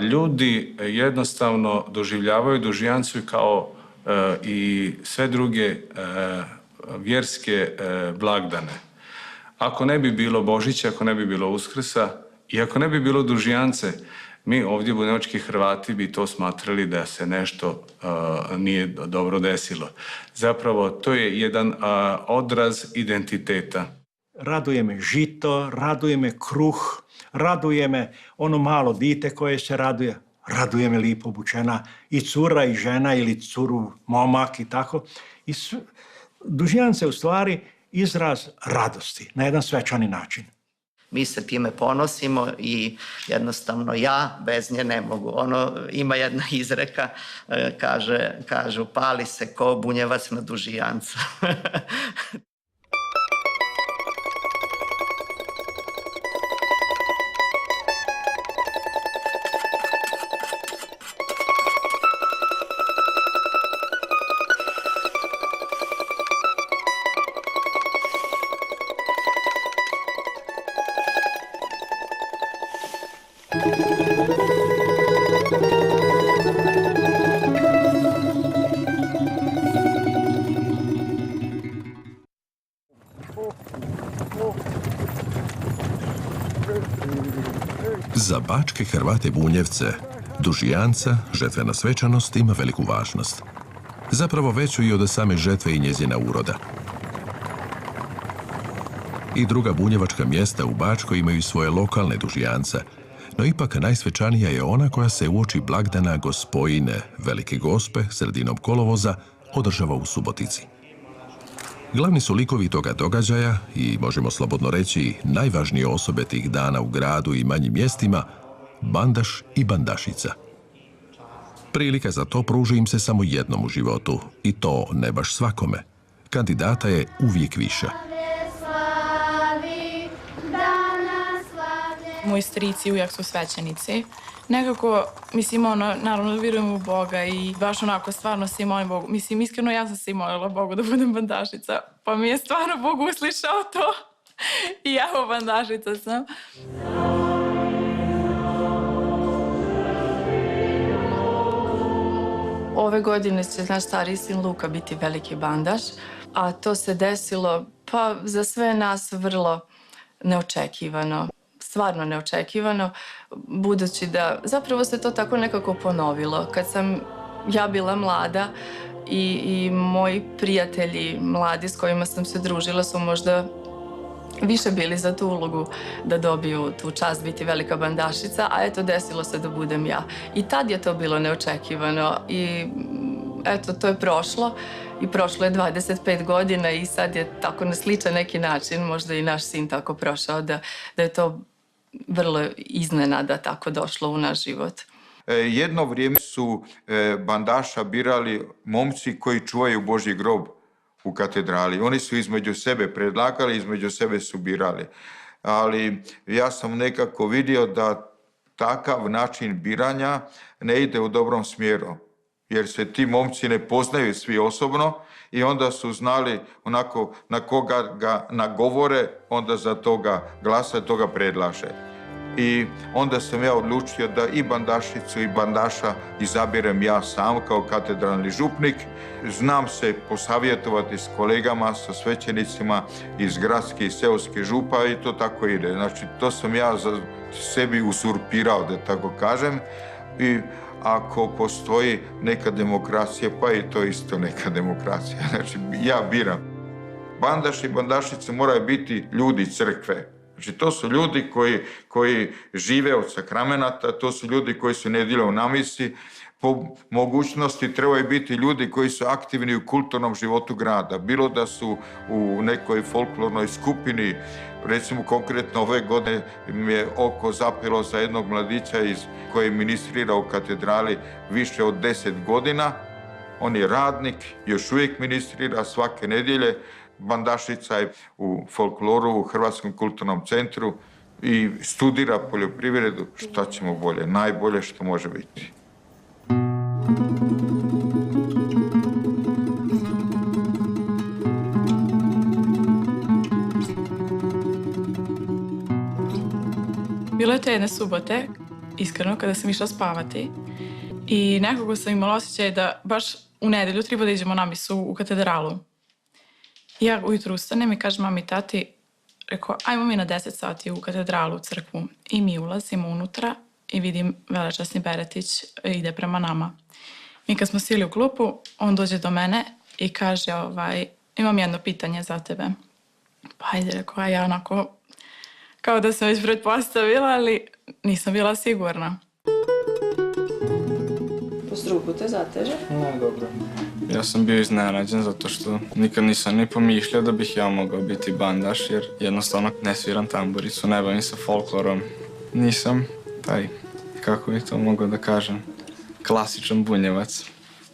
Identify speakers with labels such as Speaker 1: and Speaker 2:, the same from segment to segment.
Speaker 1: Ljudi jednostavno doživljavaju Dužijancu kao i sve druge vjerske blagdane. Ako ne bi bilo Božića, ako ne bi bilo Uskrsa i ako ne bi bilo Dužijance, mi ovdje bunjevački Hrvati bi to smatrali da se nešto nije dobro desilo. Zapravo to je jedan odraz identiteta.
Speaker 2: Raduje me žito, raduje me kruh, raduje me ono malo dite koje se raduje. Raduje me lipo obučena i cura i žena ili curu momak i tako. Dužijance u stvari izraz radosti na jedan svečani način.
Speaker 3: Mi se time ponosimo i jednostavno ja bez nje ne mogu. Ima jedna izreka, kažu pali se ko bunjevac na Dužijancu.
Speaker 4: Za bačke Hrvate Bunjevce, Dužijanca, žetvena svečanost, ima veliku važnost. Zapravo veću i od same žetve i njezina uroda. I druga bunjevačka mjesta u Bačkoj imaju svoje lokalne Dužijance, no ipak najsvečanija je ona koja se uoči blagdana Gospojine, Velike Gospe, sredinom kolovoza, održava u Subotici. Glavni su likovi toga događaja i, možemo slobodno reći, najvažnije osobe tih dana u gradu i manjim mjestima, bandaš i bandašica. Prilika za to pruži im se samo jednom u životu, i to ne baš svakome. Kandidata je uvijek više.
Speaker 5: Moji strici uvijek su svećenici. Nekako, naravno da vjerujem u Boga i baš onako stvarno se molim Bogu. Iskreno ja sam se i molila Bogu da budem bandašica, pa mi je stvarno Bog uslišao to i evo bandašica sam. Ove godine će naš stariji sin Luka biti veliki bandaš, a to se desilo pa za sve nas vrlo neočekivano. Stvarno neočekivano, budući da zapravo se to tako nekako ponovilo. Kad sam ja bila mlada i moji prijatelji mladi s kojima sam se družila su možda više bili za tu ulogu da dobiju tu čast biti velika bandašica, a eto desilo se da budem ja. I tad je to bilo neočekivano i eto to je prošlo i prošlo je 25 godina i sad je tako na sličan neki način, možda i naš sin tako prošao da je to vrlo iznenada tako došlo u naš život.
Speaker 6: Jedno vrijeme su bandaša birali momci koji čuvaju Božji grob u katedrali. Oni su između sebe predlagali, između sebe su birali. Ali ja sam nekako vidio da takav način biranja ne ide u dobrom smjeru. Jer se ti momci ne poznaju svi osobno i onda su znali onako na koga ga nagovore, onda za toga glasa, toga predlaže. I onda sam ja odlučio da i bandašicu i bandaša izabirem ja sam kao katedralni župnik. Znam se posavjetovati s kolegama, sa svećenicima iz gradskih i seoskih župa i to tako ide. Znači, to sam ja za sebi uzurpirao, da tako kažem. I ako postoji neka demokracija, pa i to isto neka demokracija. Znači, ja biram. Bandaš i bandašice moraju biti ljudi crkve. Znači, to su ljudi koji žive od sakramenata, to su ljudi koji su nedjeljom na misi. Po mogućnosti trebaju biti ljudi koji su aktivni u kulturnom životu grada. Bilo da su u nekoj folklornoj skupini, recimo konkretno ove godine mi je oko zapelo za jednog mladića koji ministrira u katedrali više od 10 godina. On je radnik, još uvijek ministrira svake nedjelje. Bandašica je u folkloru u Hrvatskom kulturnom centru i studira poljoprivredu. Šta ćemo bolje? Najbolje što može biti.
Speaker 5: Bilo je to jedne subote
Speaker 7: iskreno, kada sam išla spavati i nekako sam imala osjećaj da baš u nedelju treba da iđemo na misu u katedralu. I ja ujutru ustanem i kažem mami i tati, rekao, ajmo mi na 10 sati u katedralu, u crkvu. I mi ulazimo unutra i vidim velečasni Beretić ide prema nama. Mi kad smo sjeli u klupu, on dođe do mene i kaže, imam jedno pitanje za tebe. Pa ajde, rekao, a ja onako, kao da sam već pretpostavila, ali nisam bila sigurna.
Speaker 5: Po struku te zateže?
Speaker 8: No, dobro. Ja sam bio iznenađen zato što nikad nisam ni pomišljao da bih ja mogao biti bandaš, jer jednostavno ne sviram tamburicu, ne bavim se folklorom. Nisam taj, kako bih to mogao da kažem, klasičan bunjevac.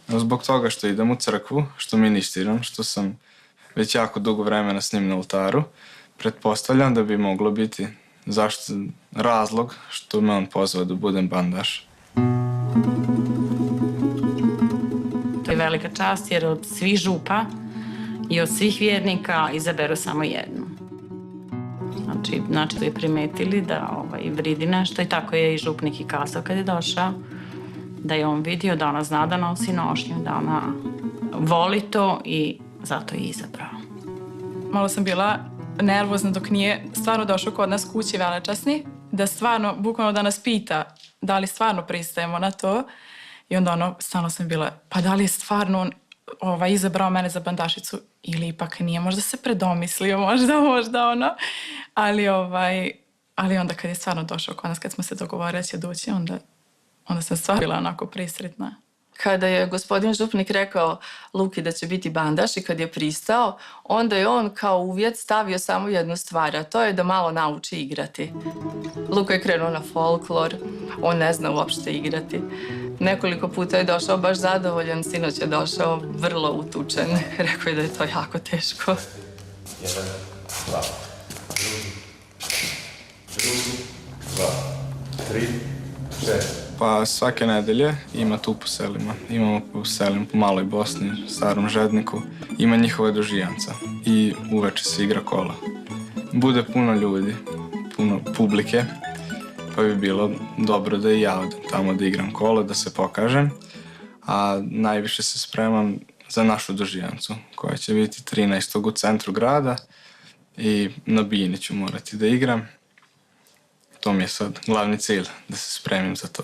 Speaker 8: Zbog toga što idem u crkvu, što ministriram, što sam već jako dugo vremena s njim na oltaru, pretpostavljam da bi moglo biti razlog što me on pozvao da budem bandaš.
Speaker 9: To je velika čast jer od svih župa i od svih vjernika izaberu samo jednu. Znači to je primetili da vridi nešto i tako je i župnik i kazao kad je došao, da je on vidio, da ona zna da nosi nošnju, da ona voli to i zato je izabrao.
Speaker 7: Malo sam bila nervozna dok nije stvarno došao kod nas kući velečasni, da stvarno, bukvalno da nas pita da li stvarno pristajemo na to. I onda stalno sam bila, pa da li je stvarno on izabrao mene za bandašicu ili ipak nije, možda se predomislio, možda ali onda kad je stvarno došao kod nas, kad smo se dogovorili da će doći, onda sam stvarno bila onako prisretna.
Speaker 5: Kada je gospodin župnik rekao Luki da će biti bandaš i kad je pristao, onda je on kao uvjet stavio samo jednu stvar, a to je da malo nauči igrati. Luka je krenuo na folklor, on ne zna uopšte igrati. Nekoliko puta je došao baš zadovoljan, sinoć je došao vrlo utučen. Rekao je da je to jako teško.
Speaker 10: 1, 2, drugi, 2, 3, 4.
Speaker 8: Pa svake nedelje ima tu po selima. Imamo po selima, po Maloj Bosni, Starom Žedniku. Ima njihova dožijanca i uveče se igra kola. Bude puno ljudi, puno publike, pa bi bilo dobro da i ja odem tamo da igram kola, da se pokažem. A najviše se spremam za našu dožijancu, koja će biti 13. u centru grada i na Bijini ću morati da igram. To mi je sad glavni cilj, da se spremim za to.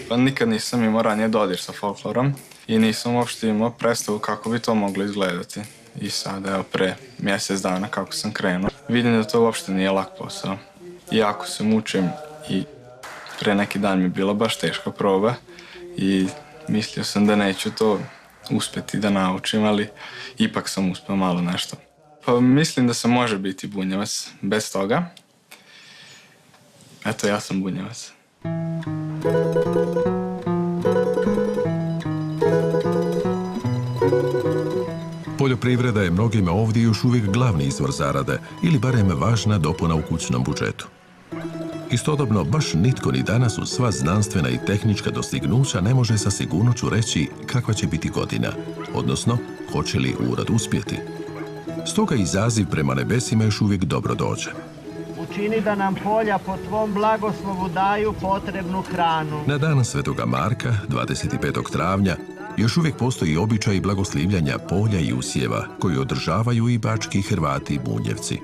Speaker 8: Pa nikad nisam imao ranije dodir sa folklorom i nisam uopšte imao predstavu kako bi to moglo izgledati. I sad, evo, pre mjesec dana kako sam krenuo, vidim da to uopšte nije lak posao. Jako se mučim i pre neki dan mi je bila baš teška proba i mislio sam da neću to uspjeti da naučim, ali ipak sam uspio malo nešto. Pa mislim da se može biti bunjevac bez toga. Eto, ja sam bunjevac.
Speaker 4: Poljoprivreda je mnogima ovdje još uvijek glavni izvor zarade ili barem važna dopuna u kućnom budžetu. Istodobno, baš nitko ni danas uz sva znanstvena i tehnička dostignuća ne može sa sigurnošću reći kakva će biti godina, odnosno hoće li urad uspjeti. Stoga i zaziv prema nebesima još uvijek dobro dođe.
Speaker 11: Učini da nam polja po tvom blagoslovu daju potrebnu hranu.
Speaker 4: Na dan Svetoga Marka, 25. travnja, još uvijek postoji običaj blagoslivljanja polja i usjeva koji održavaju i bački Hrvati i Bunjevci.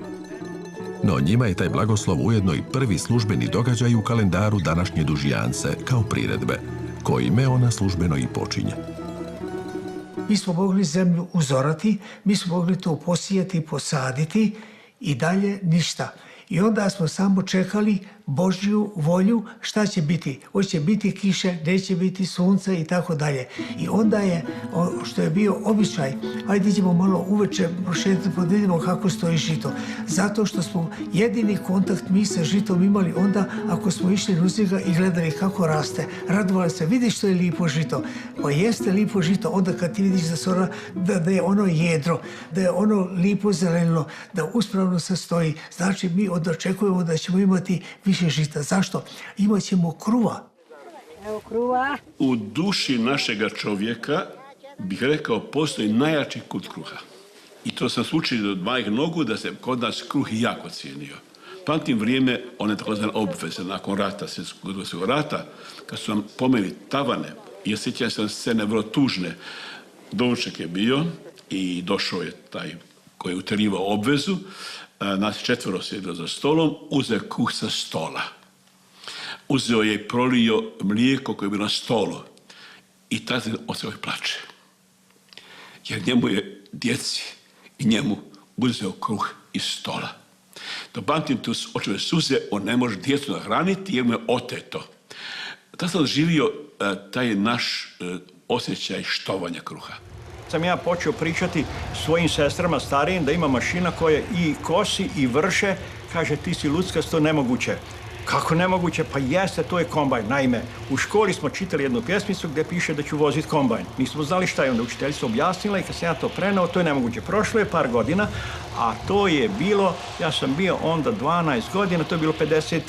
Speaker 4: No njima je taj blagoslov ujedno i prvi službeni događaj u kalendaru današnje dužijance kao priredbe, kojime ona službeno i počinje.
Speaker 12: Mi smo mogli zemlju uzorati, mi smo mogli to posijati, posaditi i dalje ništa. I onda smo samo čekali Božju volju, šta će biti. Hoće biti kiše, neće biti sunca i tako dalje. I onda je, što je bio običaj, ajde idemo malo uveče prošetati, pa vidimo kako stoji žito. Zato što smo jedini kontakt mi sa žitom imali onda ako smo išli uz njega i gledali kako raste. Radovali se, vidiš što je lipo žito. Pa jeste lipo žito onda kad ti vidiš da je ono jedro, da je ono lipo zelenilo, da uspravno se stoji. Znači mi onda očekujemo da ćemo imati više žita. Zašto? Imat ćemo kruva.
Speaker 11: Evo kruva.
Speaker 13: U duši našega čovjeka, bih rekao, postoji najjači kult kruha. I to sam slučio do 2 nogu da se kod nas kruh jako cijenio. Pamtim vrijeme, one takozvane obveze nakon rata, Svjetskog rata, kad su nam pomeli tavane, i osjećam se scene vrlo tužne. Doručak je bio i došao je taj koji je utjerivao obvezu, nas 4 sjedilo za stolom, uzeo kruh sa stola. Uzeo je i prolio mlijeko koje je bilo na stolu. I tada se osjećao i plače. Jer njemu je djeci i njemu uzeo kruh iz stola. Da pamtim tu očeve suze, on ne može djecu nahraniti jer mu je oteto. Tada sam živio taj naš osjećaj štovanja kruha.
Speaker 2: Sam ja počeo pričati svojim sestrama starijim da ima mašina koja i kosi i vrše, kaže ti si luckast, to nemoguće. Kako nemoguće? Pa jeste, to je kombajn. Naime, u školi smo čitali jednu pjesmicu gdje piše da ću voziti kombajn. Nismo znali šta je, onda učiteljica objasnila i kad sam ja to preneo, to je nemoguće. Prošlo je par godina, a to je bilo, ja sam bio onda 12 godina, to je bilo 54.,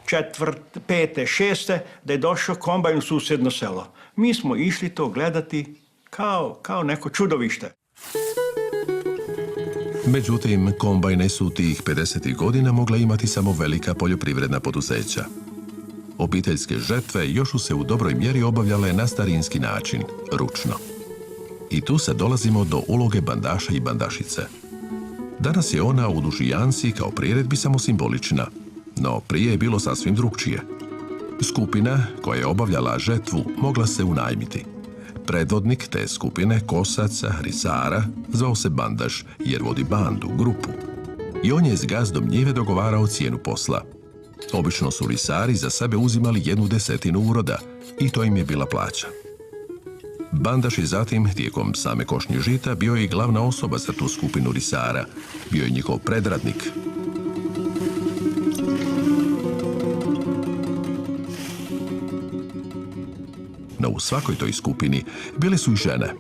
Speaker 2: 5., 6., da je došao kombajn u susjedno selo. Mi smo išli to gledati kao neko čudovište.
Speaker 4: Međutim, kombajne su tih 50. godina mogla imati samo velika poljoprivredna poduzeća. Obiteljske žetve još su se u dobroj mjeri obavljale na starinski način, ručno. I tu se dolazimo do uloge bandaša i bandašice. Danas je ona u dužijanci kao priredbi samo simbolična, no prije je bilo sasvim drugčije. Skupina koja je obavljala žetvu mogla se unajmiti. Predvodnik te skupine, kosaca, risara, zvao se bandaš jer vodi bandu, grupu. I on je s gazdom njive dogovarao cijenu posla. Obično su risari za sebe uzimali 1/10 uroda i to im je bila plaća. Bandaš je zatim, tijekom same košnje žita, bio je i glavna osoba za tu skupinu risara. Bio je njihov predradnik. No u svakoj toj skupini bile su i žene.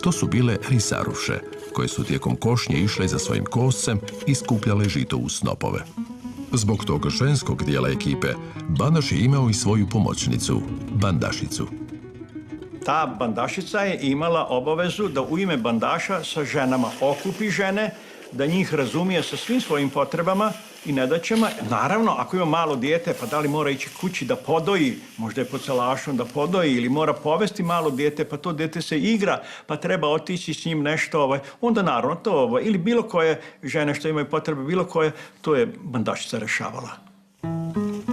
Speaker 4: To su bile risaruše, koje su tijekom košnje išle za svojim koscem i skupljale žito u snopove. Zbog tog ženskog dijela ekipe, bandaš je imao i svoju pomoćnicu, bandašicu.
Speaker 2: Ta bandašica je imala obavezu da u ime bandaša sa ženama okupi žene, da njih razumije sa svim svojim potrebama i nedaćama. Naravno, ako ima malo dijete, pa da li mora ići kući da podoji, možda je pod salašom da podoji, ili mora povesti malo dijete, pa to dijete se igra, pa treba otići s njim nešto, onda naravno to, ili bilo koje žene što imaju potrebe, bilo koje, to je bandašica rešavala.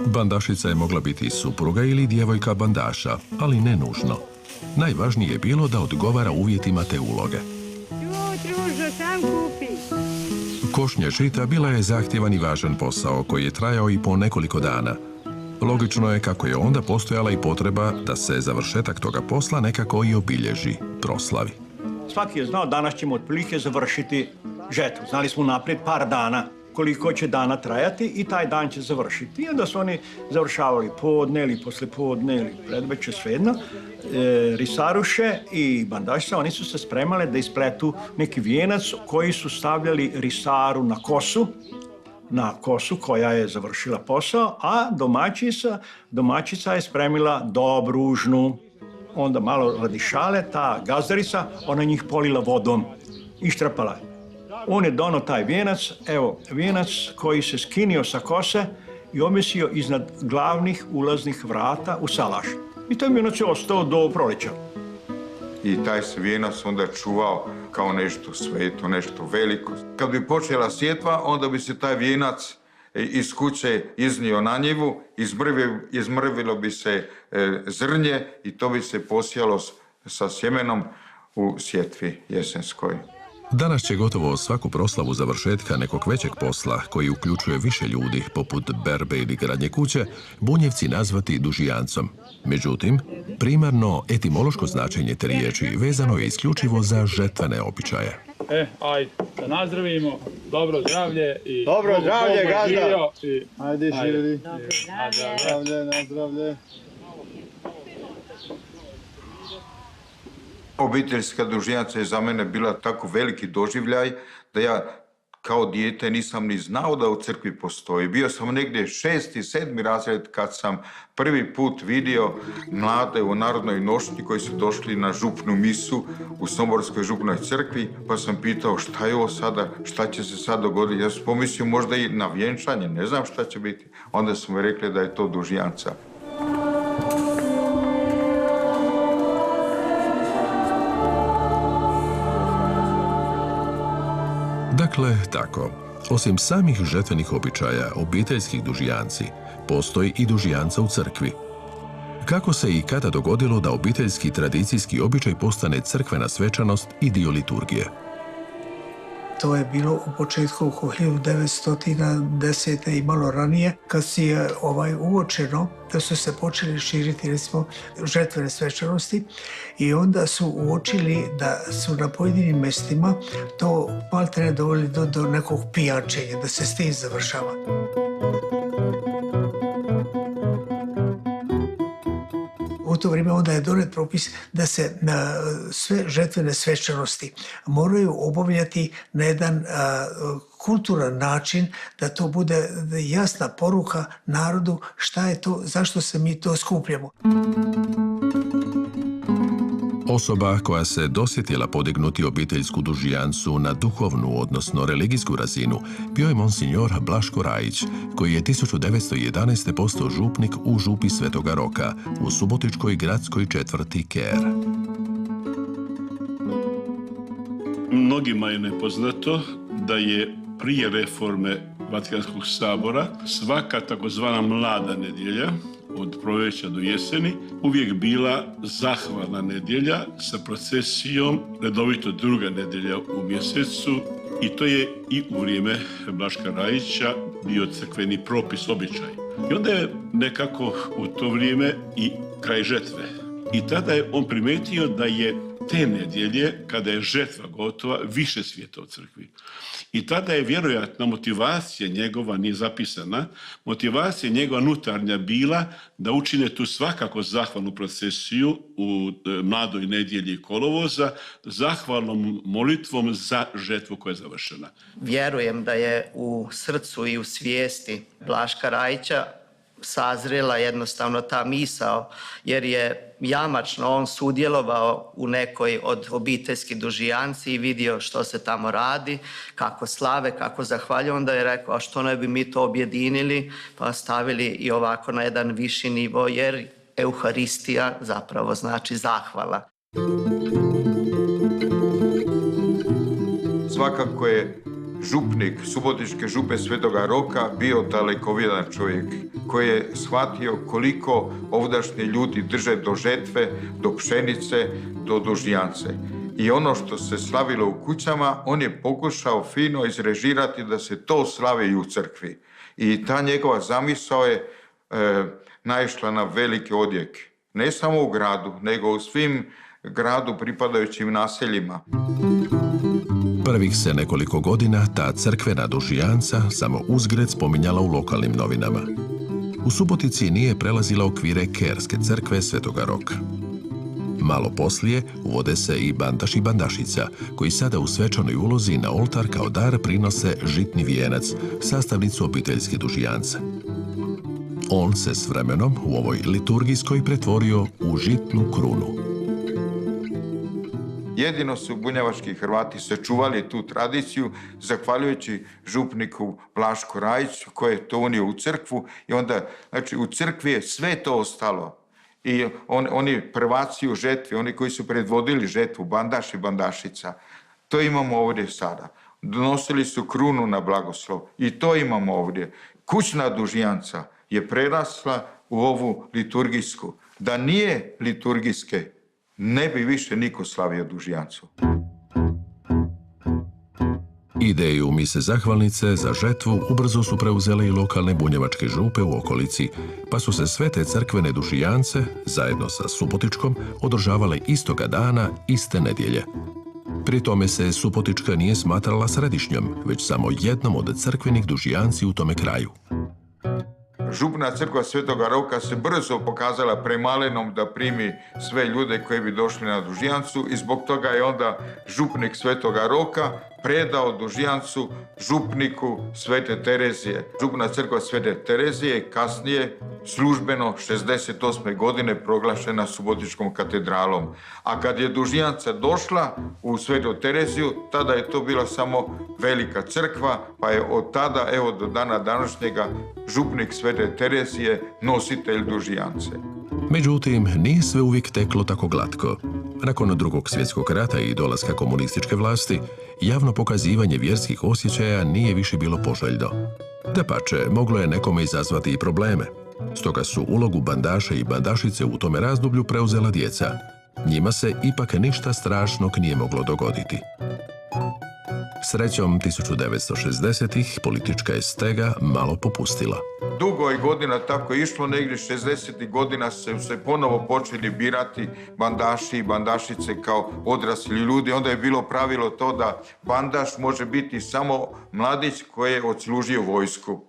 Speaker 4: Bandašica je mogla biti supruga ili djevojka bandaša, ali ne nužno. Najvažnije je bilo da odgovara uvjetima te uloge. Košnja žita bila je zahtjevan i važan posao koji je trajao i po nekoliko dana. Logično je kako je onda postojala i potreba da se završetak toga posla nekako i obilježi, proslavi.
Speaker 2: Svaki je znao danas ćemo otprilike završiti žetvu. Znali smo naprijed par dana koliko će dana trajati i taj dan će završiti. I onda su oni završavali podne ili poslijepodne ili predveče, svejedno. Risaruše i bandašica, oni su se spremale da ispletu neki vijenac koji su stavljali risaru na kosu koja je završila posao, a domaćica je spremila dobružnu. Onda malo radi šale, ta gazdarica, ona njih polila vodom i štrpala. On je donao taj vijenac, evo, vijenac koji se skinio sa kose i objesio iznad glavnih ulaznih vrata u salaš. I taj vijenac je ostao do proleća.
Speaker 6: I taj se vijenac onda čuvao kao nešto sveto, nešto veliko. Kad bi počela sjetva, onda bi se taj vijenac iz kuće iznio na njivu, izmrvilo bi se zrnje i to bi se posijalo sa sjemenom u sjetvi jesenskoj.
Speaker 4: Danas će gotovo svaku proslavu završetka nekog većeg posla, koji uključuje više ljudi, poput berbe ili gradnje kuće, Bunjevci nazvati dužijancom. Međutim, primarno etimološko značenje te riječi vezano je isključivo za žetvene običaje.
Speaker 14: Ajde, da nazdravimo, dobro zdravlje i...
Speaker 11: Dobro zdravlje, gazda!
Speaker 14: Ajde, živjeli.
Speaker 11: Nazdravlje.
Speaker 6: Obiteljska dužijanca je za mene bila tako veliki doživljaj da ja kao dijete nisam ni znao da u crkvi postoji. Bio sam negdje 6. i 7. razred kad sam prvi put vidio mlade u narodnoj nošnji koji su došli na župnu misu u Somborskoj župnoj crkvi, pa sam pitao šta je ovo sada, šta će se sad dogoditi. Ja sam pomislio možda i na vjenčanje, ne znam šta će biti. Onda su mi rekli da je to dužjanca.
Speaker 4: Dakle, tako, osim samih žetvenih običaja, obiteljskih dužijanci, postoji i dužijanca u crkvi. Kako se i kada dogodilo da obiteljski tradicijski običaj postane crkvena svečanost i dio liturgije?
Speaker 12: To je bilo u početku oko 1910. i malo ranije, kad je uočeno da su se počeli širiti, recimo, žetvene svečanosti i onda su uočili da su na pojedinim mestima to maltene doveli do nekog pijačenja, da se s tim završava. U to vrijeme onda je donet propis da se sve žetvene svečanosti moraju obavljati na jedan kulturan način, da to bude jasna poruka narodu šta je to, zašto se mi to skupljamo.
Speaker 4: Osoba koja se dosjetila podignuti obiteljsku dužijancu na duhovnu, odnosno religijsku razinu, bio je monsignor Blaško Rajić, koji je 1911. postao župnik u župi Svetoga Roka, u subotičkoj gradskoj četvrti Ker.
Speaker 13: Mnogima je nepoznato da je prije reforme Vatikanskog sabora svaka takozvana mlada nedjelja, od proljeća do jeseni, uvijek bila zahvalna nedjelja sa procesijom, redovito druga nedjelja u mjesecu, i to je i u vrijeme Blaška Rajića bio crkveni propis, običaj. I onda je nekako u to vrijeme i kraj žetve. I tada je on primetio da je te nedjelje, kada je žetva gotova, više svijeta u crkvi. I tada je vjerojatno motivacija njegova, nije zapisana, motivacija njegova unutarnja bila da učine tu svakako zahvalnu procesiju u mladoj nedjelji kolovoza, zahvalnom molitvom za žetvu koja je završena.
Speaker 3: Vjerujem da je u srcu i u svijesti Blaška Rajića sazrela jednostavno ta misao, jer je jamačno on sudjelovao u nekoj od obiteljskih dužijanci i vidio što se tamo radi, kako slave, kako zahvaljuju. Onda je rekao, a što ne bi mi to objedinili, pa stavili i ovako na jedan viši nivo, jer Euharistija zapravo znači zahvala.
Speaker 6: Svakako je župnik Subotičke župe Svetoga Roka bio dalekovidan čovjek koji je shvatio koliko ovdašnji ljudi drže do žetve, do pšenice, do dužijance. I ono što se slavilo u kućama, on je pokušao fino izrežirati da se to slavi i u crkvi. I ta njegova zamisao je naišla na veliki odjek. Ne samo u gradu, nego u svim gradu pripadajućim naseljima.
Speaker 4: Prvih se nekoliko godina ta crkvena dužijanca samo uzgred spominjala u lokalnim novinama. U Subotici nije prelazila okvire Kerske crkve Svetoga Roka. Malo poslije uvode se i bandaš i bandašica, koji sada u svečanoj ulozi na oltar kao dar prinose žitni vijenac, sastavnicu obiteljske dužijance. On se s vremenom u ovoj liturgijskoj pretvorio u žitnu krunu.
Speaker 6: Jedino su bunjevački Hrvati sačuvali tu tradiciju zahvaljujući župniku Blašku Rajiću koji je to unio u crkvu i onda, znači, u crkvi je sve to ostalo. I oni prvaci u žetvi, oni koji su predvodili žetvu, bandaš i bandašica, to imamo ovdje sada. Donosili su krunu na blagoslov i to imamo ovdje. Kućna dužijanca je prerasla u ovu liturgijsku. Da nije liturgijske, ne bi više niko slavio dužijancu.
Speaker 4: Ideju mise zahvalnice za žetvu ubrzo su preuzele i lokalne bunjevačke župe u okolici, pa su se sve te crkvene dužijance, zajedno sa Subotičkom, održavale istoga dana, iste nedjelje. Pri tome se Subotička nije smatrala središnjom, već samo jednom od crkvenih dužijanci u tome kraju.
Speaker 6: Župna crkva Svetoga Roka se brzo pokazala premalenom da primi sve ljude koji bi došli na dužijancu i zbog toga je onda župnik Svetoga Roka predao dužjancu župniku Svete Terezije. Župna crkva Svete Terezije kasnije službeno 68. godine proglašena Subotičkom katedralom. A kad je dužjanca došla u Svetu Tereziju, tada je to bila samo velika crkva, pa je od tada, evo do dana današnjega, župnik Svete Terezije nositelj dužjance.
Speaker 4: Međutim, nije sve uvijek teklo tako glatko. Nakon Drugog svjetskog rata i dolaska komunističke vlasti, javno pokazivanje vjerskih osjećaja nije više bilo poželjno. Dapače, moglo je nekome izazvati i probleme. Stoga su ulogu bandaša i bandašice u tome razdoblju preuzela djeca. Njima se ipak ništa strašnog nije moglo dogoditi. Srećom, 1960-ih politička je stega malo popustila.
Speaker 6: Dugo je godina tako išlo, negdje 60. godina su se ponovo počeli birati bandaši i bandašice kao odrasli ljudi. Onda je bilo pravilo to da bandaš može biti samo mladić koji je odslužio vojsku,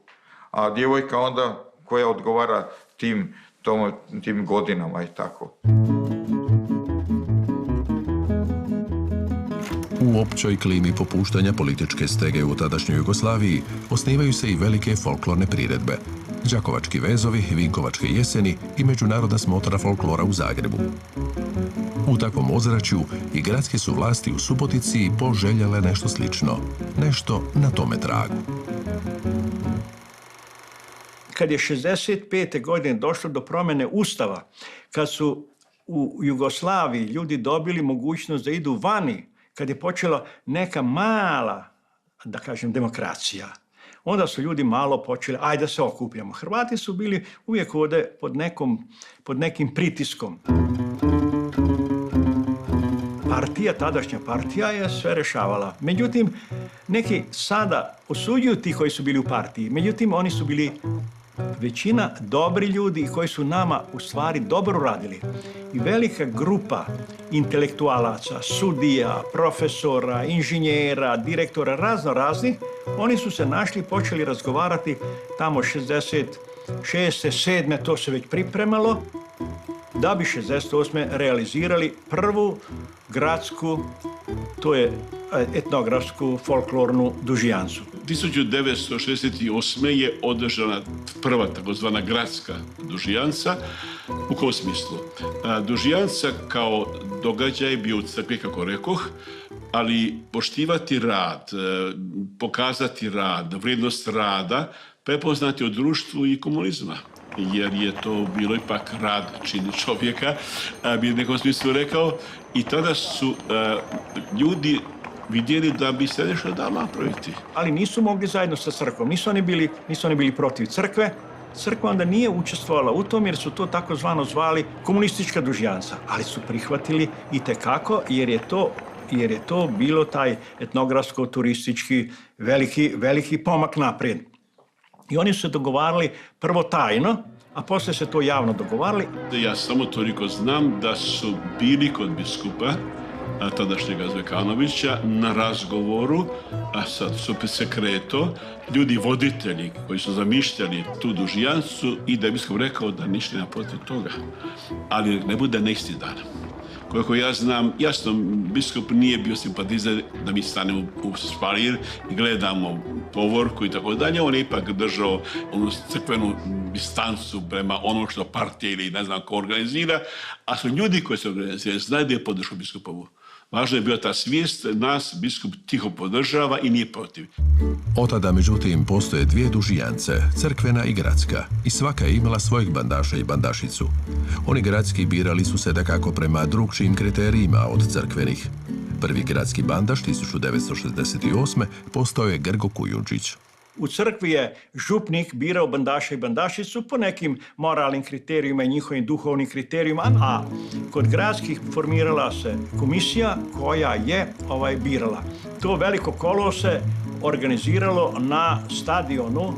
Speaker 6: a djevojka onda koja odgovara tim godinama i tako.
Speaker 4: U općoj klimi popuštanja političke stege u tadašnjoj Jugoslaviji osnivaju se i velike folklorne priredbe. Đakovački vezovi, Vinkovačke jeseni i Međunarodna smotra folklora u Zagrebu. U takvom ozračju i gradske su vlasti u Subotici poželjele nešto slično, nešto na tome tragu.
Speaker 2: Kad je 65. godine došlo do promjene Ustava, kad su u Jugoslaviji ljudi dobili mogućnost da idu vani, kad je počela neka mala, da kažem, demokracija, onda su ljudi malo počeli, ajde da se okupljamo. Hrvati su bili uvijek ovdje pod nekim pritiskom. Tadašnja partija je sve rešavala. Međutim, neki sada osuđuju ti koji su bili u partiji. Međutim, oni su bili većina dobri ljudi koji su nama u stvari dobro radili. I velika grupa intelektualaca, sudija, profesora, inženjera, direktora, raznih, oni su se našli i počeli razgovarati tamo 66. 7. to se već pripremalo, da bi 68. realizirali prvu gradsku, to je etnografsku folklornu dužijancu.
Speaker 13: 1968. je održana prva takozvana gradska dužijanca. U kom smislu? Dužijanca kao događaj bio u crkvi, kako rekoh, ali poštivati rad, pokazati rad, vrijednost rada, prepoznati u društvu i komunizma. Jer je to bilo ipak rad čini čovjeka, bi u nekom smislu rekao. I tada su ljudi vidjeli da bi se nešto dalo napraviti.
Speaker 2: Ali nisu mogli zajedno sa crkvom, nisu oni bili protiv crkve. Crkva onda nije učestvovala u tom jer su to takozvano zvali komunistička dužijanca. Ali su prihvatili itekako jer je to bilo taj etnografsko-turistički veliki pomak naprijed. I oni su se dogovarali prvo tajno, a poslije se to javno dogovarali.
Speaker 13: Ja samo toliko znam da su bili kod biskupa, tadašnjega Zvekanovića, na razgovoru, a sad super sekreto, ljudi voditelji koji su zamišljali tu dužijancu i da je biskup rekao da ništa nema protiv toga. Ali ne bude na isti dan. Koliko ja znam, jasno, biskup nije bio simpatizer da mi stanemo u špalir i gledamo povorku i tako dalje. On je ipak držao onu crkvenu distancu prema ono što partija ili ne znam ko organizira, a su ljudi koji se organiziraju znaju da je podršku biskupovu. Važno je bila ta svijest, nas biskup tiho podržava i nije protiv.
Speaker 4: Od tada, međutim, postoje dvije dužijance, crkvena i gradska, i svaka je imala svojeg bandaša i bandašicu. Oni gradski birali su se dakako prema drukčijim kriterijima od crkvenih. Prvi gradski bandaš 1968. postao je Grgo Kujundžić.
Speaker 2: U crkvi je župnik birao bandaša i bandašicu po nekim moralnim kriterijima i njihovim duhovnim kriterijima, a kod gradskih formirala se komisija koja je birala. To veliko kolo se organiziralo na stadionu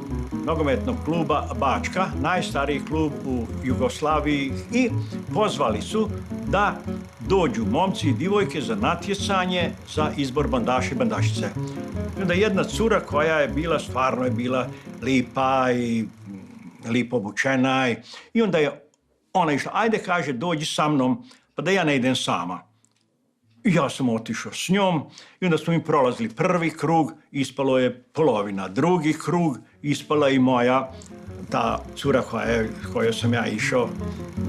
Speaker 2: nogometnog kluba Bačka, najstariji klub u Jugoslaviji, i pozvali su da dođu momci i divojke za natjecanje za izbor bandaša i bandašice. I onda jedna cura koja je bila, stvarno je bila lipa i lipo obučena, i onda je ona išla, ajde, kaže, dođi sa mnom, pa da ja ne idem sama. I ja sam otišao s njom i onda smo mi prolazili prvi krug, ispalo je polovina. Drugi krug, ispala i moja, ta cura koja sam ja išao.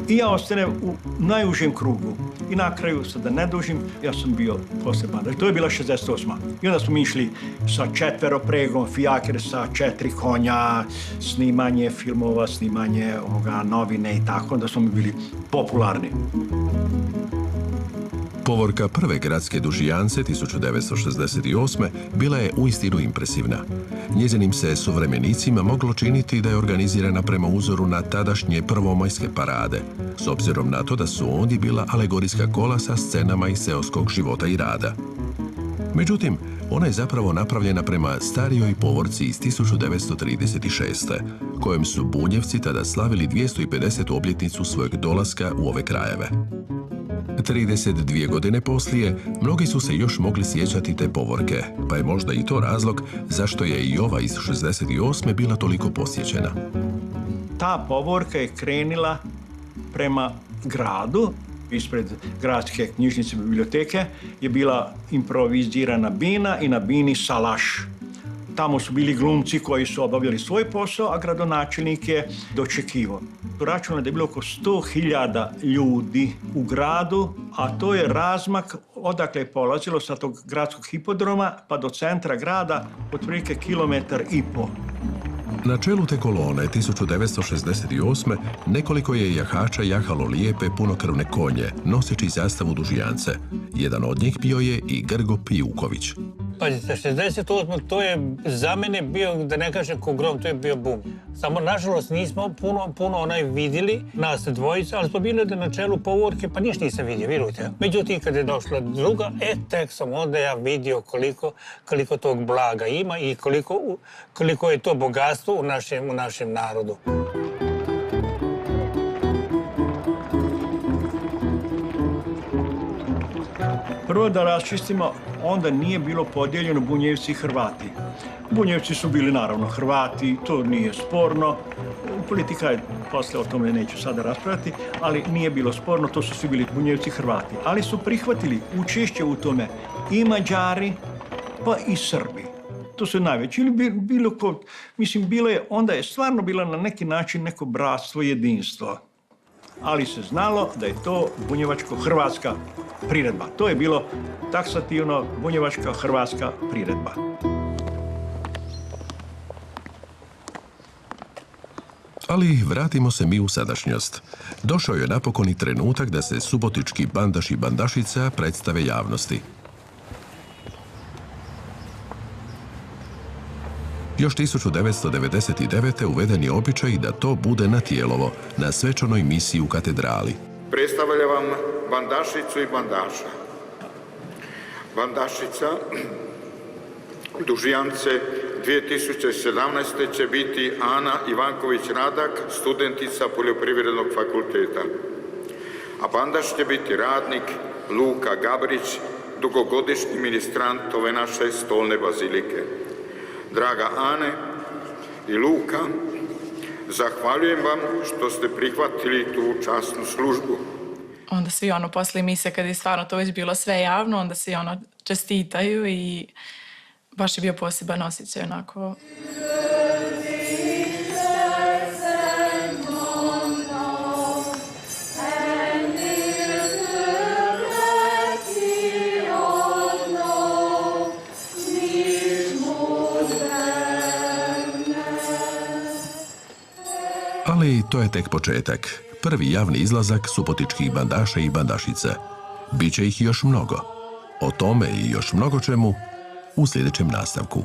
Speaker 2: I ja ostanem u najužem krugu. I na kraju, sad da ne dužim, ja sam bio poseban. To je bila 68. I onda smo išli sa 4 pregom, fijaker sa 4 konja, snimanje filmova, snimanje novine i tako. Onda smo mi bili popularni.
Speaker 4: Povorka prve gradske dužijance 1968. bila je uistinu impresivna. Njezinim se suvremenicima moglo činiti da je organizirana prema uzoru na tadašnje prvomajske parade, s obzirom na to da su ondje bila alegorijska kola sa scenama iz seoskog života i rada. Međutim, ona je zapravo napravljena prema starijoj povorci iz 1936. kojem su Bunjevci tada slavili 250. obljetnicu svojeg dolaska u ove krajeve. 32 godine poslije, mnogi su se još mogli sjećati te povorke, pa je možda i to razlog zašto je i ova iz 68. bila toliko posjećena.
Speaker 2: Ta povorka je krenila prema gradu. Ispred gradske knjižnice biblioteke je bila improvizirana bina i na bini salaš. Tamo su bili glumci koji su obavljali svoj posao, a gradonačelnik je dočekivao. Računalo da je bilo oko 100.000 ljudi u gradu, a to je razmak odakle je polazilo sa tog gradskog hipodroma pa do centra grada otprilike 1,5 kilometar.
Speaker 4: Na čelu te kolone 1968. nekoliko je jahača jahalo lijepe punokrvne konje, noseći zastavu dužijance. Jedan od njih bio je i Grgo Pijuković.
Speaker 15: Pazite, 68. to je za mene bio, da ne kažem ko grom, to je bio bum. Samo, nažalost, nismo puno vidjeli, nas dvojica, ali smo bili na čelu povorke, pa ništa nisam vidio, vjerujte. Međutim, kad je došla druga, tek sam onda ja vidio koliko tog blaga ima i koliko je to bogatstvo u našem narodu.
Speaker 2: Prvo da raščistimo, onda nije bilo podijeljeno Bunjevci i Hrvati. Bunjevci su bili naravno Hrvati, to nije sporno. Politika je, posle o tome neću sada raspravljati, ali nije bilo sporno, to su svi bili Bunjevci i Hrvati. Ali su prihvatili učešće u tome i Mađari, pa i Srbi. To su najveći. Ili bilo ko, mislim, onda je stvarno bilo na neki način neko bratstvo, jedinstvo. Ali se znalo da je to bunjevačko-hrvatska priredba. To je bilo taksativno bunjevačka-hrvatska priredba.
Speaker 4: Ali vratimo se mi u sadašnjost. Došao je napokon i trenutak da se subotički bandaš i bandašica predstave javnosti. Još 1999. uveden je običaj da to bude na Tijelovo, na svečanoj misiji u katedrali.
Speaker 6: Predstavlja vam bandašicu i bandaša. Bandašica dužijance 2017. će biti Ana Ivanković-Radak, studentica Poljoprivrednog fakulteta. A bandaš će biti radnik Luka Gabrić, dugogodišnji ministrant ove naše stolne bazilike. Draga Ane i Luka, zahvaljujem vam što ste prihvatili tu časnu službu.
Speaker 7: Onda svi posle emisije, kada je stvarno to već bilo sve javno, onda svi čestitaju i baš je bio poseban osjećaj onako.
Speaker 4: Ali to je tek početak. Prvi javni izlazak subotičkih bandaša i bandašica. Biće ih još mnogo. O tome i još mnogo čemu u sljedećem nastavku.